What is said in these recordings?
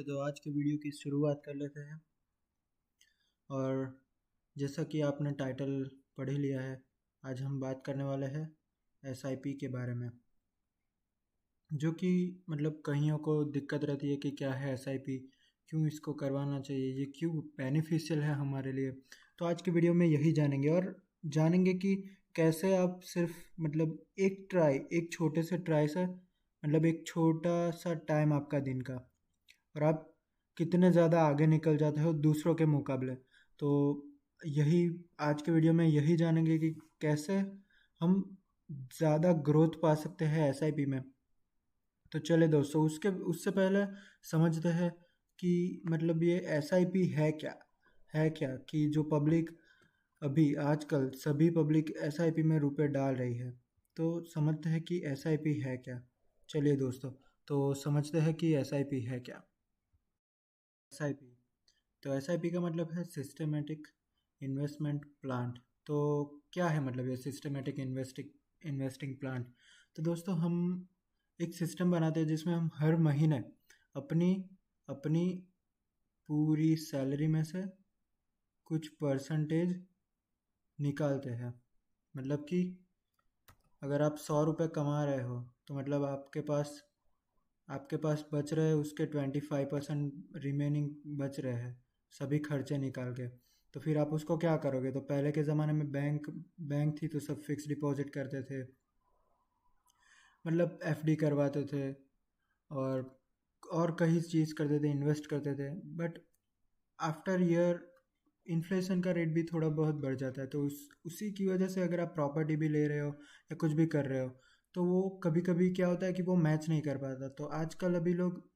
तो आज के वीडियो की शुरुआत कर लेते हैं। और जैसा कि आपने टाइटल पढ़ ही लिया है, आज हम बात करने वाले हैं एसआईपी के बारे में, जो कि मतलब कईयों को दिक्कत रहती है कि क्या है एसआईपी, क्यों इसको करवाना चाहिए, ये क्यों बेनिफिशियल है हमारे लिए। तो आज के वीडियो में यही जानेंगे और जानेंगे कि कैसे आप सिर्फ मतलब एक छोटे से ट्राई से मतलब एक छोटा सा टाइम आपका दिन का, और आप कितने ज़्यादा आगे निकल जाते हो दूसरों के मुकाबले। तो यही आज के वीडियो में यही जानेंगे कि कैसे हम ज़्यादा ग्रोथ पा सकते हैं एसआईपी में। तो चले दोस्तों, उसके उससे पहले समझते हैं कि मतलब ये एसआईपी है क्या कि जो पब्लिक अभी आजकल सभी पब्लिक एसआईपी में रुपए डाल रही है। तो समझते हैं कि एसआईपी है क्या। चलिए दोस्तों, तो समझते हैं कि एसआईपी है क्या। एसआईपी, तो एसआईपी का मतलब है सिस्टमेटिक इन्वेस्टमेंट प्लान। तो क्या है मतलब ये सिस्टमेटिक इन्वेस्टिंग प्लान? तो दोस्तों, हम एक सिस्टम बनाते हैं जिसमें हम हर महीने अपनी अपनी पूरी सैलरी में से कुछ परसेंटेज निकालते हैं। मतलब कि अगर आप 100 रुपये कमा रहे हो तो मतलब आपके पास बच रहे उसके 25% रिमेनिंग बच रहे हैं, सभी खर्चे निकाल के। तो फिर आप उसको क्या करोगे? तो पहले के ज़माने में बैंक बैंक थी तो सब फिक्स डिपॉजिट करते थे, मतलब एफडी करवाते थे, और कई चीज़ करते थे, इन्वेस्ट करते थे। बट आफ्टर ईयर इन्फ्लेशन का रेट भी थोड़ा बहुत बढ़ जाता है, तो उसी की वजह से अगर आप प्रॉपर्टी भी ले रहे हो या कुछ भी कर रहे हो तो वो कभी कभी क्या होता है कि वो मैच नहीं कर पाता। तो आजकल अभी लोग,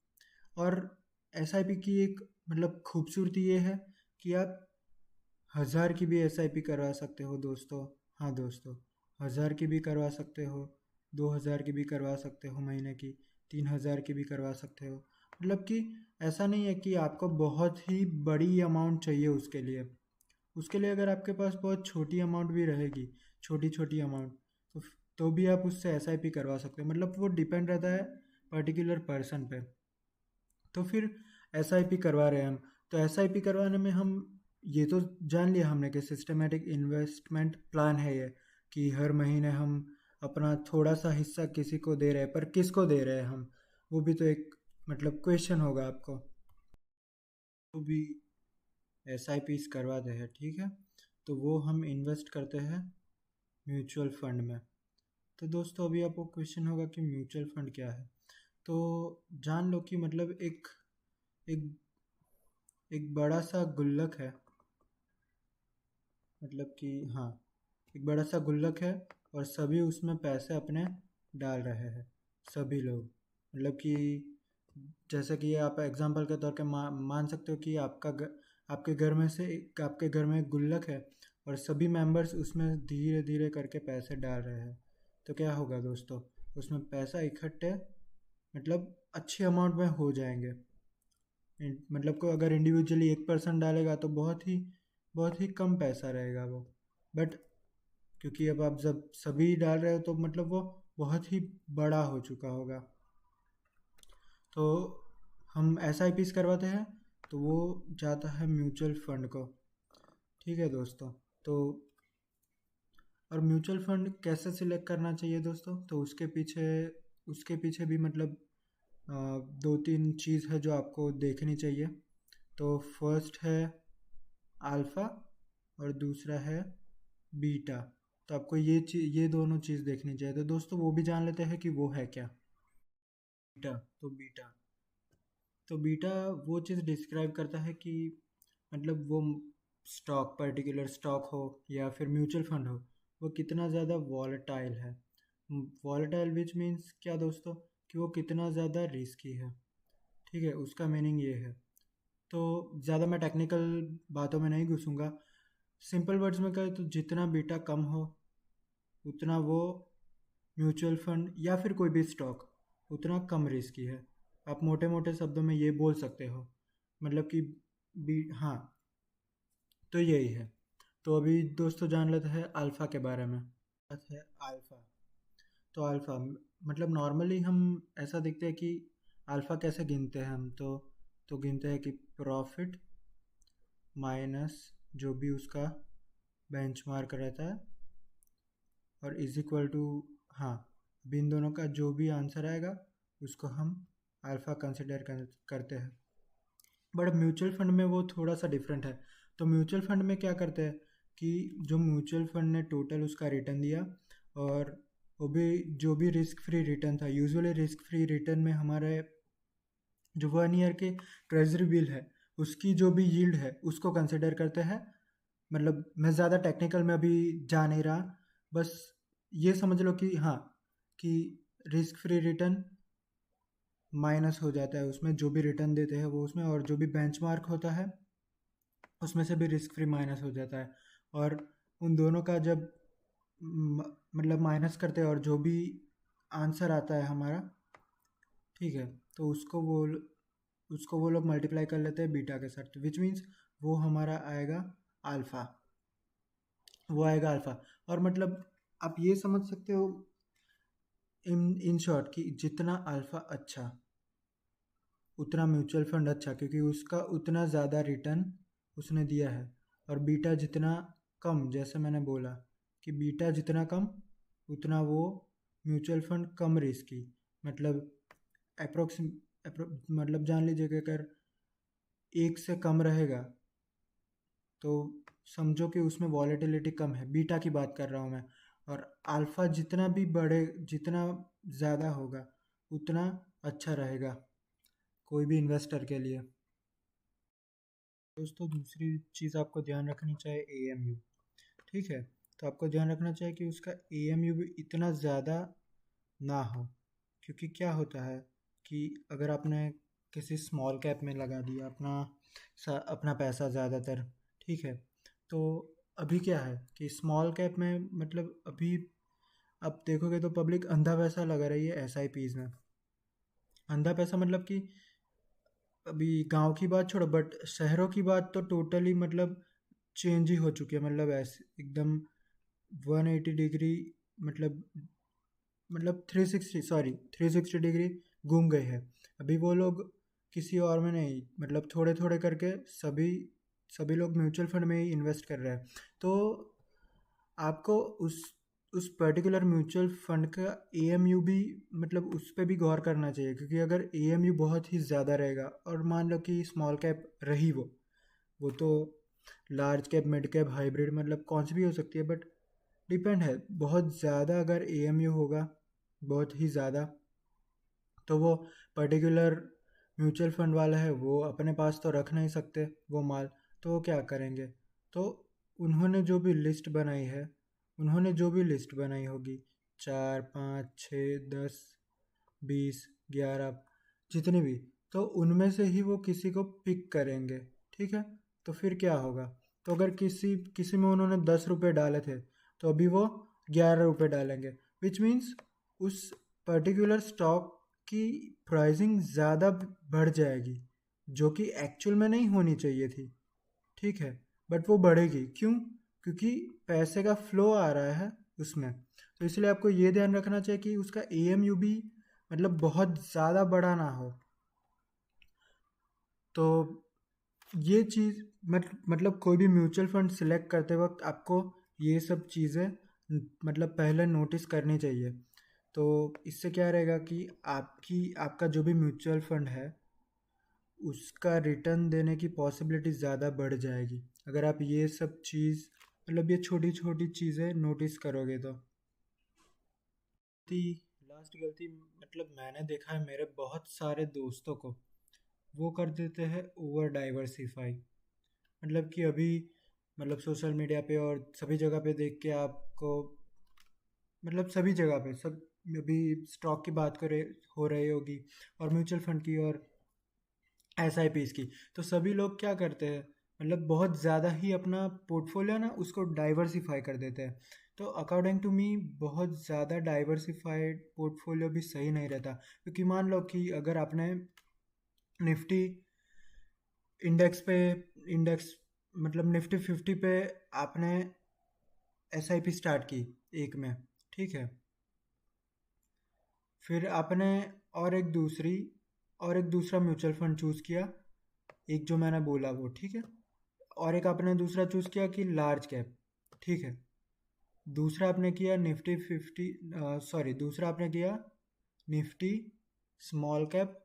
और एसआईपी की एक मतलब खूबसूरती ये है कि आप 1000 की भी एसआईपी करवा सकते हो दोस्तों। हाँ दोस्तों, 1000 की भी करवा सकते हो, 2000 की भी करवा सकते हो महीने की, 3000 की भी करवा सकते हो। मतलब कि ऐसा नहीं है कि आपको बहुत ही बड़ी अमाउंट चाहिए उसके लिए अगर आपके पास बहुत छोटी अमाउंट भी रहेगी, छोटी छोटी अमाउंट, तो भी आप उससे एसआईपी करवा सकते हो। मतलब वो डिपेंड रहता है पर्टिकुलर पर्सन पे। तो फिर एसआईपी करवा रहे हैं हम, तो एसआईपी करवाने में हम ये तो जान लिया हमने कि सिस्टमेटिक इन्वेस्टमेंट प्लान है ये, कि हर महीने हम अपना थोड़ा सा हिस्सा किसी को दे रहे हैं, पर किसको दे रहे हैं हम, वो भी तो एक मतलब क्वेश्चन होगा आपको। तो भी एसआईपीस करवाते हैं, ठीक है, तो वो हम इन्वेस्ट करते हैं म्यूचुअल फंड में। तो दोस्तों, अभी आपको क्वेश्चन होगा कि म्यूचुअल फंड क्या है। तो जान लो कि मतलब एक एक बड़ा सा गुल्लक है, मतलब कि हाँ, एक बड़ा सा गुल्लक है और सभी उसमें पैसे अपने डाल रहे हैं, सभी लोग। मतलब कि जैसे कि आप एग्जांपल के तौर पे मान सकते हो कि आपके घर में एक गुल्लक है और सभी मेंबर्स उसमें धीरे धीरे करके पैसे डाल रहे हैं। तो क्या होगा दोस्तों, उसमें पैसा इकट्ठे मतलब अच्छी अमाउंट में हो जाएंगे। मतलब को अगर इंडिविजुअली 1% डालेगा तो बहुत ही कम पैसा रहेगा वो। बट क्योंकि अब आप जब सभी डाल रहे हो तो मतलब वो बहुत ही बड़ा हो चुका होगा। तो हम एस आई पीस करवाते हैं तो वो जाता है म्यूचुअल फंड को, ठीक है दोस्तों। तो और म्यूचुअल फंड कैसे सिलेक्ट करना चाहिए दोस्तों, तो उसके पीछे भी मतलब दो तीन चीज़ है जो आपको देखनी चाहिए। तो फर्स्ट है अल्फ़ा और दूसरा है बीटा। तो आपको ये दोनों चीज़ देखनी चाहिए। तो दोस्तों, वो भी जान लेते हैं कि वो है क्या। बीटा, तो बीटा वो चीज़ डिस्क्राइब करता है कि मतलब वो पर्टिकुलर स्टॉक हो या फिर म्यूचुअल फंड हो, वो कितना ज़्यादा वॉलेटाइल है। वॉलेटाइल विच मीन्स क्या दोस्तों, कि वो कितना ज़्यादा रिस्की है, ठीक है, उसका मीनिंग ये है। तो ज़्यादा मैं टेक्निकल बातों में नहीं घुसूंगा। सिंपल वर्ड्स में कहें तो जितना बीटा कम हो उतना वो म्यूचुअल फंड या फिर कोई भी स्टॉक उतना कम रिस्की है। आप मोटे मोटे शब्दों में ये बोल सकते हो, मतलब कि हाँ, तो यही है। तो अभी दोस्तों जान लेते हैं अल्फ़ा के बारे में। है अल्फ़ा, तो अल्फ़ा मतलब नॉर्मली हम ऐसा देखते हैं कि अल्फ़ा कैसे गिनते हैं हम। तो तो गिनते हैं कि प्रॉफिट माइनस जो भी उसका बेंचमार्क रहता है और इज इक्वल टू, हाँ, अब इन दोनों का जो भी आंसर आएगा उसको हम अल्फ़ा कंसिडर करते हैं। बट म्यूचुअल फंड में वो थोड़ा सा डिफरेंट है। तो म्यूचुअल फंड में क्या करते हैं कि जो म्यूचुअल फंड ने टोटल उसका रिटर्न दिया, और वो भी जो भी रिस्क फ्री रिटर्न था, यूजुअली रिस्क फ्री रिटर्न में हमारे जो 1 ईयर के ट्रेजरी बिल है उसकी जो भी यील्ड है उसको कंसिडर करते हैं। मतलब मैं ज़्यादा टेक्निकल में अभी जा नहीं रहा, बस ये समझ लो कि हाँ, कि रिस्क फ्री रिटर्न माइनस हो जाता है उसमें, जो भी रिटर्न देते हैं वो उसमें, और जो भी बेंचमार्क होता है उसमें से भी रिस्क फ्री माइनस हो जाता है। और उन दोनों का जब मतलब माइनस करते हैं और जो भी आंसर आता है हमारा, ठीक है, तो उसको वो लोग मल्टीप्लाई कर लेते हैं बीटा के साथ, विच मीन्स वो हमारा आएगा अल्फ़ा, वो आएगा अल्फ़ा। और मतलब आप ये समझ सकते हो इन शॉर्ट कि जितना अल्फ़ा अच्छा उतना म्यूचुअल फंड अच्छा, क्योंकि उसका उतना ज़्यादा रिटर्न उसने दिया है। और बीटा जितना कम, जैसे मैंने बोला कि बीटा जितना कम उतना वो म्यूचुअल फंड कम रिस्की, मतलब मतलब जान लीजिए कि अगर 1 से कम रहेगा तो समझो कि उसमें वॉलेटिलिटी कम है, बीटा की बात कर रहा हूँ मैं। और अल्फ़ा जितना भी बढ़े, जितना ज़्यादा होगा उतना अच्छा रहेगा कोई भी इन्वेस्टर के लिए। दोस्तों, दूसरी चीज़ आपको ध्यान रखनी चाहिए एएमयू, ठीक है। तो आपको ध्यान रखना चाहिए कि उसका एएमयू भी इतना ज़्यादा ना हो, क्योंकि क्या होता है कि अगर आपने किसी स्मॉल कैप में लगा दिया अपना पैसा ज़्यादातर, ठीक है, तो अभी क्या है कि स्मॉल कैप में मतलब अभी आप देखोगे तो पब्लिक अंधा पैसा लगा रही है एसआईपीज़ में। अंधा पैसा मतलब कि अभी गांव की बात छोड़ो, बट शहरों की बात तो टोटली मतलब चेंज ही हो चुकी है, मतलब ऐसे एकदम 180 डिग्री, मतलब 360, सॉरी 360 डिग्री घूम गए हैं। अभी वो लोग किसी और में नहीं, मतलब थोड़े थोड़े करके सभी सभी लोग म्यूचुअल फंड में ही इन्वेस्ट कर रहे हैं। तो आपको उस पर्टिकुलर म्यूचुअल फंड का एएमयू भी, मतलब उस पर भी गौर करना चाहिए, क्योंकि अगर एएमयू बहुत ही ज़्यादा रहेगा और मान लो कि स्मॉल कैप रही वो तो large cap, mid cap, hybrid, मतलब कौन सी भी हो सकती है, बट डिपेंड है। बहुत ज़्यादा अगर एएमयू होगा, बहुत ही ज़्यादा, तो वो पर्टिकुलर म्यूचुअल फंड वाला है वो अपने पास तो रख नहीं सकते वो माल, तो वो क्या करेंगे। तो उन्होंने जो भी लिस्ट बनाई है, उन्होंने जो भी लिस्ट बनाई होगी, 4, 5, 6, 10, 20, 11, जितनी भी, तो उनमें से ही वो किसी को पिक करेंगे, ठीक है। तो फिर क्या होगा, तो अगर किसी किसी में उन्होंने 10 रुपये डाले थे तो अभी वो 11 रुपये डालेंगे, विच मीन्स उस पर्टिकुलर स्टॉक की प्राइसिंग ज़्यादा बढ़ जाएगी, जो कि एक्चुअल में नहीं होनी चाहिए थी, ठीक है, बट वो बढ़ेगी। क्यों? क्योंकि पैसे का फ्लो आ रहा है उसमें। तो इसलिए आपको ये ध्यान रखना चाहिए कि उसका एएमयू भी मतलब बहुत ज़्यादा बड़ा ना हो। तो ये चीज़ मतलब कोई भी म्यूचुअल फंड सिलेक्ट करते वक्त आपको ये सब चीज़ें मतलब पहले नोटिस करनी चाहिए। तो इससे क्या रहेगा कि आपका जो भी म्यूचुअल फंड है उसका रिटर्न देने की पॉसिबिलिटी ज़्यादा बढ़ जाएगी, अगर आप ये सब चीज़, मतलब ये छोटी छोटी चीज़ें नोटिस करोगे तो। लास्ट गलती, मतलब मैंने देखा है मेरे बहुत सारे दोस्तों को, वो कर देते हैं ओवर डाइवर्सिफाई। मतलब कि अभी मतलब सोशल मीडिया पे और सभी जगह पे देख के आपको, मतलब सभी जगह पे सब अभी स्टॉक की बात करे हो रही होगी, और म्यूचुअल फंड की, और एसआईपीज़ की। तो सभी लोग क्या करते हैं, मतलब बहुत ज़्यादा ही अपना पोर्टफोलियो ना उसको डाइवर्सिफाई कर देते हैं। तो अकॉर्डिंग टू मी बहुत ज़्यादा डाइवर्सिफाइड पोर्टफोलियो भी सही नहीं रहता, क्योंकि मान लो कि अगर आपने निफ्टी इंडेक्स मतलब निफ्टी 50 पे आपने एसआईपी स्टार्ट की एक में, ठीक है, फिर आपने और एक दूसरा म्यूचुअल फंड चूज़ किया एक जो मैंने बोला वो, ठीक है। और एक आपने दूसरा चूज़ किया कि लार्ज कैप, ठीक है। दूसरा आपने किया निफ्टी 50, सॉरी, दूसरा आपने किया निफ्टी स्मॉल कैप,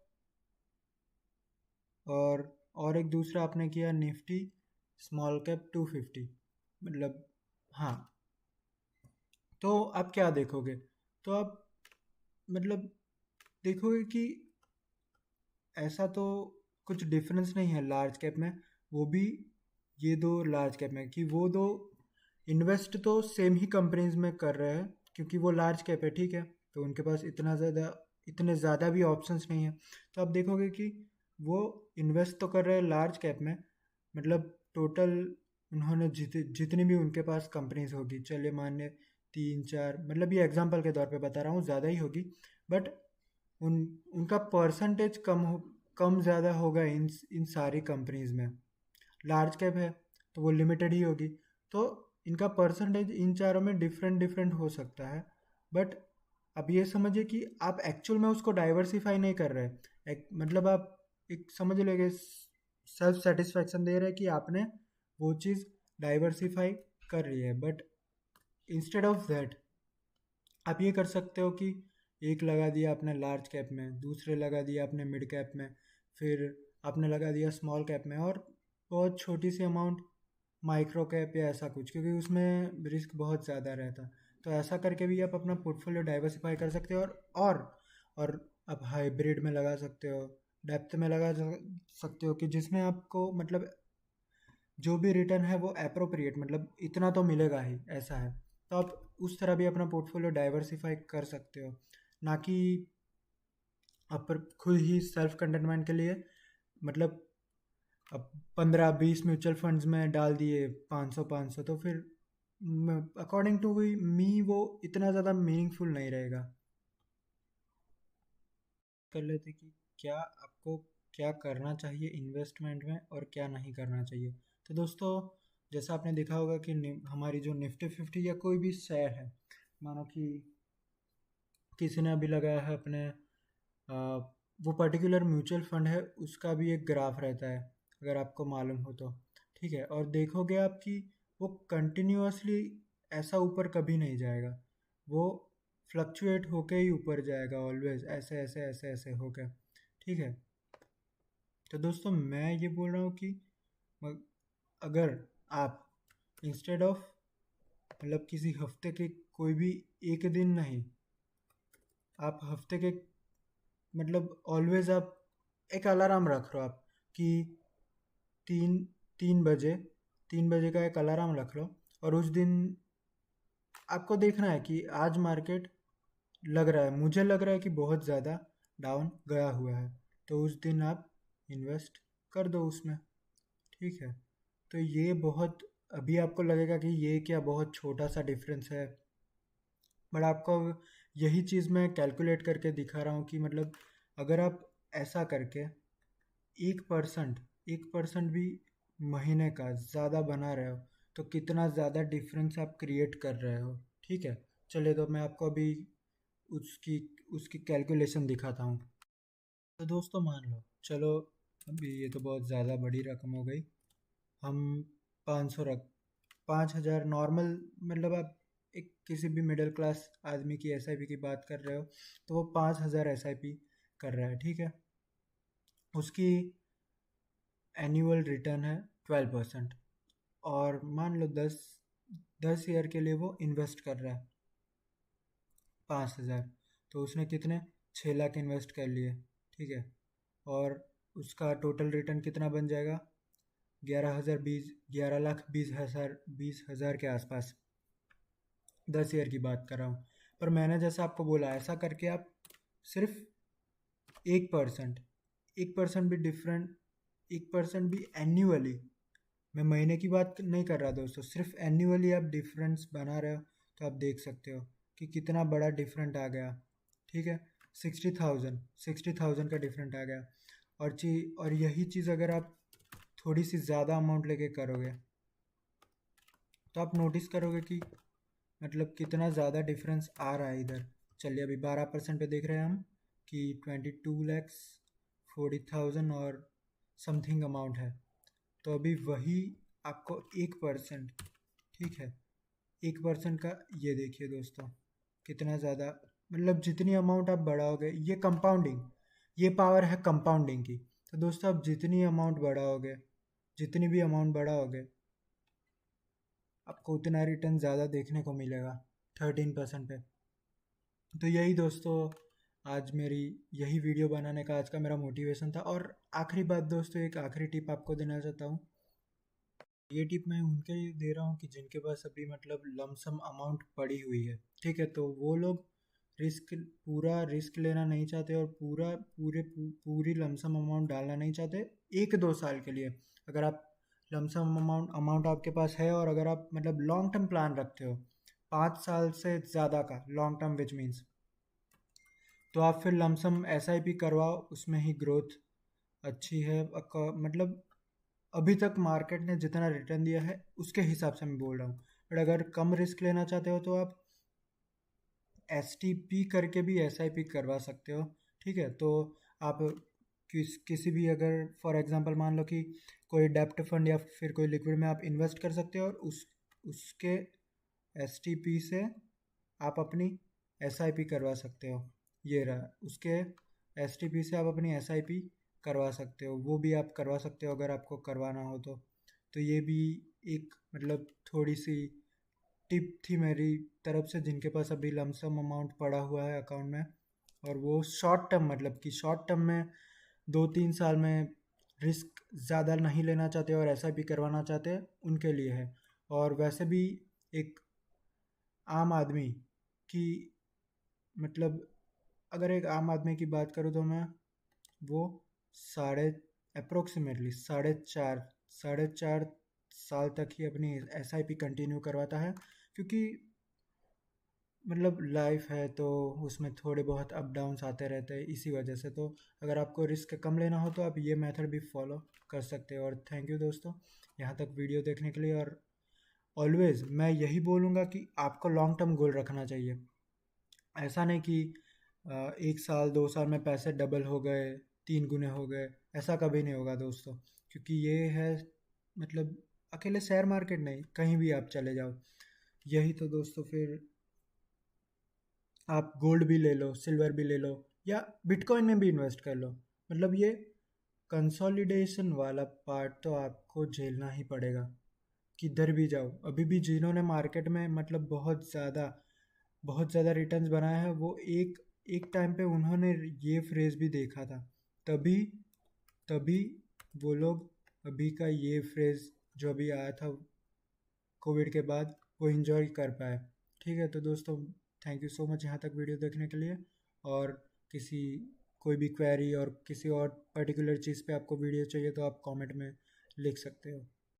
और एक दूसरा आपने किया निफ्टी स्मॉल कैप 250, मतलब, हाँ। तो आप क्या देखोगे, तो आप मतलब देखोगे कि ऐसा तो कुछ डिफरेंस नहीं है लार्ज कैप में, वो भी ये दो लार्ज कैप में, कि वो दो इन्वेस्ट तो सेम ही कंपनीज में कर रहे हैं, क्योंकि वो लार्ज कैप है, ठीक है। तो उनके पास इतने ज़्यादा भी ऑप्शंस नहीं है। तो आप देखोगे कि वो इन्वेस्ट तो कर रहे हैं लार्ज कैप में, मतलब टोटल उन्होंने जितनी भी उनके पास कंपनीज होगी, चलिए मान लें 3 4, मतलब ये एग्जांपल के तौर पे बता रहा हूँ, ज़्यादा ही होगी, बट उन उनका परसेंटेज कम ज़्यादा होगा इन सारी कंपनीज में। लार्ज कैप है तो वो लिमिटेड ही होगी, तो इनका परसेंटेज इन चारों में डिफरेंट डिफरेंट हो सकता है। बट अब ये समझिए कि आप एक्चुअल में उसको डाइवर्सिफाई नहीं कर रहे। मतलब आप एक समझ लोगे, सेल्फ सेटिस्फेक्शन दे रहे हैं कि आपने वो चीज़ डाइवर्सिफाई कर रही है। बट इंस्टेड ऑफ दैट आप ये कर सकते हो कि एक लगा दिया आपने लार्ज कैप में, दूसरे लगा दिया आपने मिड कैप में, फिर आपने लगा दिया स्मॉल कैप में, और बहुत छोटी सी अमाउंट माइक्रो कैप या ऐसा कुछ, क्योंकि उसमें रिस्क बहुत ज़्यादा रहता। तो ऐसा करके भी आप अपना पोर्टफोलियो डाइवर्सिफाई कर सकते हो, और आप हाइब्रिड में लगा सकते हो, डेप्थ में सकते हो, कि जिसमें आपको मतलब जो भी रिटर्न है वो अप्रोप्रिएट, मतलब इतना तो मिलेगा ही, ऐसा है। तो आप उस तरह भी अपना पोर्टफोलियो डाइवर्सिफाई कर सकते हो, ना कि आप खुद ही सेल्फ कंटेनमेंट के लिए, मतलब अब 15 20 म्यूचुअल फंड्स में डाल दिए 500 500, तो फिर अकॉर्डिंग टू मी वो इतना ज़्यादा मीनिंगफुल नहीं रहेगा। कर लेते कि क्या आपको क्या करना चाहिए इन्वेस्टमेंट में और क्या नहीं करना चाहिए। तो दोस्तों, जैसा आपने देखा होगा कि हमारी जो निफ्टी 50 या कोई भी शेयर है, मानो कि किसी ने अभी लगाया है अपने, वो पर्टिकुलर म्यूचुअल फंड है, उसका भी एक ग्राफ रहता है, अगर आपको मालूम हो तो, ठीक है। और देखोगे आप कि वो कंटिन्यूअसली ऐसा ऊपर कभी नहीं जाएगा, वो फ्लक्चुएट होके ही ऊपर जाएगा, ऑलवेज ऐसे ऐसे ऐसे ऐसे होके, ठीक है। तो दोस्तों, मैं ये बोल रहा हूँ कि अगर आप इंस्टेड ऑफ, मतलब किसी हफ्ते के कोई भी एक दिन नहीं, आप हफ्ते के, मतलब ऑलवेज आप एक अलार्म रख लो आप, कि तीन 3 बजे, 3 बजे का एक अलार्म रख लो, और उस दिन आपको देखना है कि आज मार्केट लग रहा है, मुझे लग रहा है कि बहुत ज़्यादा डाउन गया हुआ है, तो उस दिन आप इन्वेस्ट कर दो उसमें, ठीक है। तो ये बहुत, अभी आपको लगेगा कि ये क्या बहुत छोटा सा डिफरेंस है, बट आपको यही चीज़ मैं कैलकुलेट करके दिखा रहा हूँ कि मतलब अगर आप ऐसा करके 1% भी महीने का ज़्यादा बना रहे हो, तो कितना ज़्यादा डिफरेंस आप क्रिएट कर रहे हो, ठीक है। चलिए, तो मैं आपको अभी उसकी उसकी कैलकुलेशन दिखाता हूँ। तो दोस्तों, मान लो, चलो, अभी ये तो बहुत ज़्यादा बड़ी रकम हो गई, हम 500 रख 5,000 नॉर्मल, मतलब आप एक किसी भी मिडिल क्लास आदमी की एसआईपी की बात कर रहे हो, तो वो 5,000 एसआईपी कर रहा है, ठीक है। उसकी एनुअल रिटर्न है 12%, और मान लो 10 ईयर के लिए वो इन्वेस्ट कर रहा है 5,000, तो उसने कितने 6 लाख इन्वेस्ट कर लिए, ठीक है। और उसका टोटल रिटर्न कितना बन जाएगा, 11,20,11,20,000 के आसपास, 10 ईयर की बात कर रहा हूँ। पर मैंने जैसा आपको बोला, ऐसा करके आप सिर्फ 1%, 1% भी डिफरेंट, 1% भी एन्यूअली, मैं महीने की बात नहीं कर रहा दोस्तों, सिर्फ एन्युअली आप डिफरेंस बना रहे हो, तो आप देख सकते हो कि कितना बड़ा डिफरेंट आ गया, ठीक है। 60,000 का डिफरेंट आ गया। और यही चीज़ अगर आप थोड़ी सी ज़्यादा अमाउंट लेके करोगे, तो आप नोटिस करोगे कि मतलब कितना ज़्यादा डिफरेंस आ रहा है इधर। चलिए, अभी 12% पे देख रहे हैं हम कि 22,40,000 और समथिंग अमाउंट है। तो अभी वही आपको 1%, ठीक है, 1% का ये देखिए दोस्तों कितना ज़्यादा, मतलब जितनी अमाउंट आप बढ़ाओगे, ये कंपाउंडिंग, ये पावर है कंपाउंडिंग की। तो दोस्तों आप जितनी अमाउंट बढ़ाओगे, जितनी भी अमाउंट बढ़ाओगे, आपको उतना रिटर्न ज़्यादा देखने को मिलेगा 13% पे। तो यही दोस्तों आज मेरी यही वीडियो बनाने का आज का मेरा मोटिवेशन था। और आखिरी बात दोस्तों, एक आखिरी टिप आपको देना चाहता हूँ। ये टिप मैं उनके लिए दे रहा हूँ कि जिनके पास अभी मतलब लमसम अमाउंट पड़ी हुई है, ठीक है, तो वो लोग पूरा रिस्क लेना नहीं चाहते और पूरी लमसम अमाउंट डालना नहीं चाहते 1-2 साल के लिए। अगर आप लमसम अमाउंट आपके पास है और अगर आप मतलब लॉन्ग टर्म प्लान रखते हो 5 साल से ज़्यादा का, लॉन्ग टर्म विच मीन्स, तो आप फिर लमसम SIP करवाओ, उसमें ही ग्रोथ अच्छी है। मतलब अभी तक मार्केट ने जितना रिटर्न दिया है उसके हिसाब से मैं बोल रहा हूँ। बट अगर कम रिस्क लेना चाहते हो तो आप STP करके भी SIP करवा सकते हो, ठीक है। तो आप किसी भी, अगर फॉर एग्जांपल मान लो कि कोई डेप्ट फंड या फिर कोई लिक्विड में आप इन्वेस्ट कर सकते हो और उसके STP से आप अपनी SIP करवा सकते हो। ये रहा उसके STP से आप अपनी SIP करवा सकते हो, वो भी आप करवा सकते हो अगर आपको करवाना हो तो ये भी एक मतलब थोड़ी सी टिप थी मेरी तरफ से, जिनके पास अभी लमसम अमाउंट पड़ा हुआ है अकाउंट में और वो शॉर्ट टर्म, मतलब कि शॉर्ट टर्म में 2-3 साल में रिस्क ज़्यादा नहीं लेना चाहते और SIP करवाना चाहते, उनके लिए है। और वैसे भी एक आम आदमी की, मतलब अगर एक आम आदमी की बात करूँ तो मैं, वो साढ़े अप्रोक्सीमेटली साढ़े चार साल तक ही अपनी SIP कंटिन्यू करवाता है, क्योंकि मतलब लाइफ है तो उसमें थोड़े बहुत अप डाउन्स आते रहते हैं, इसी वजह से। तो अगर आपको रिस्क कम लेना हो तो आप ये मेथड भी फॉलो कर सकते हो। और थैंक यू दोस्तों यहाँ तक वीडियो देखने के लिए। और ऑलवेज़ मैं यही बोलूँगा कि आपको लॉन्ग टर्म गोल रखना चाहिए। ऐसा नहीं कि 1 साल 2 साल में पैसे डबल हो गए, 3 गुने हो गए, ऐसा कभी नहीं होगा दोस्तों। क्योंकि ये है मतलब अकेले शेयर मार्केट नहीं, कहीं भी आप चले जाओ यही। तो दोस्तों फिर आप गोल्ड भी ले लो, सिल्वर भी ले लो, या बिटकॉइन में भी इन्वेस्ट कर लो। मतलब ये कंसोलिडेशन वाला पार्ट तो आपको झेलना ही पड़ेगा, किधर भी जाओ। अभी भी जिन्होंने मार्केट में मतलब बहुत ज़्यादा रिटर्न्स बनाए हैं, वो एक एक टाइम पे उन्होंने ये फ्रेज भी देखा था, तभी तभी वो लोग अभी का ये फ्रेज जो अभी आया था कोविड के बाद, वो इन्जॉय कर पाए। ठीक है, तो दोस्तों थैंक यू सो मच यहाँ तक वीडियो देखने के लिए। और किसी कोई भी क्वेरी और किसी और पर्टिकुलर चीज़ पे आपको वीडियो चाहिए तो आप कमेंट में लिख सकते हो।